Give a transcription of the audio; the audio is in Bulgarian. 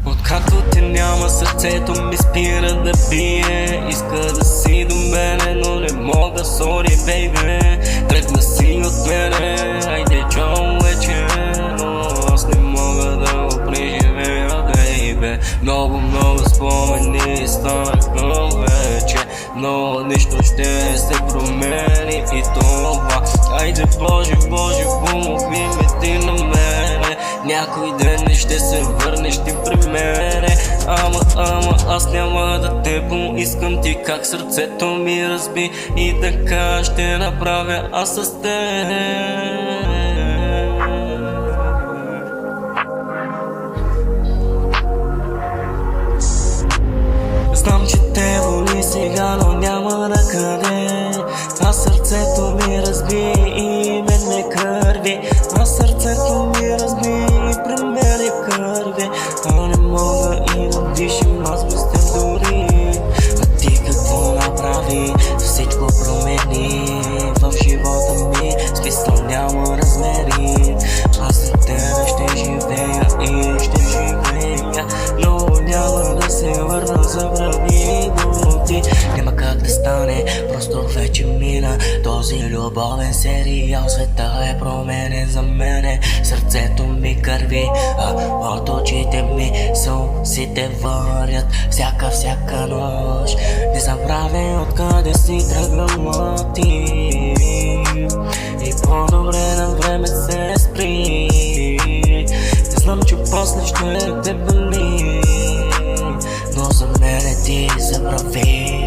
Откакто те няма, сърцето ми спира да бие. Иска да си до мене, но не мога, сори, бейбе. Тръгна си от мене, айде човече, но аз не мога да го преживея, бейбе. Много спомени станаха вече, но нищо ще се промени и това. Айде Боже, помогни ми ти на мене. Някой ден не ще се върнеш ти при мене. Ама аз няма да те поискам. Ти как сърцето ми разби и така ще направя аз с теб. Знам, че те воли сега, но няма на къде. Аз сърцето ми разби и мен ме кърви. Аз сърцето ми разби и при мен е кърви. А не мога и да дишам аз без теб дори. А ти какво направи? Всичко промени в живота ми. Смисъл няма размери. Аз за тебе ще живея и ще живея, но няма да се върна за правилно ти. Няма как да стане, просто вече мина този любовен сериал. Света е променен за мене, сърцето ми кърви, а от очите ми сълзите върят всяка нощ. Не забравяй откъде си тръгнала ти и по-добре на време се спри. Не знам, че после ще те боли, но за мене ти забрави.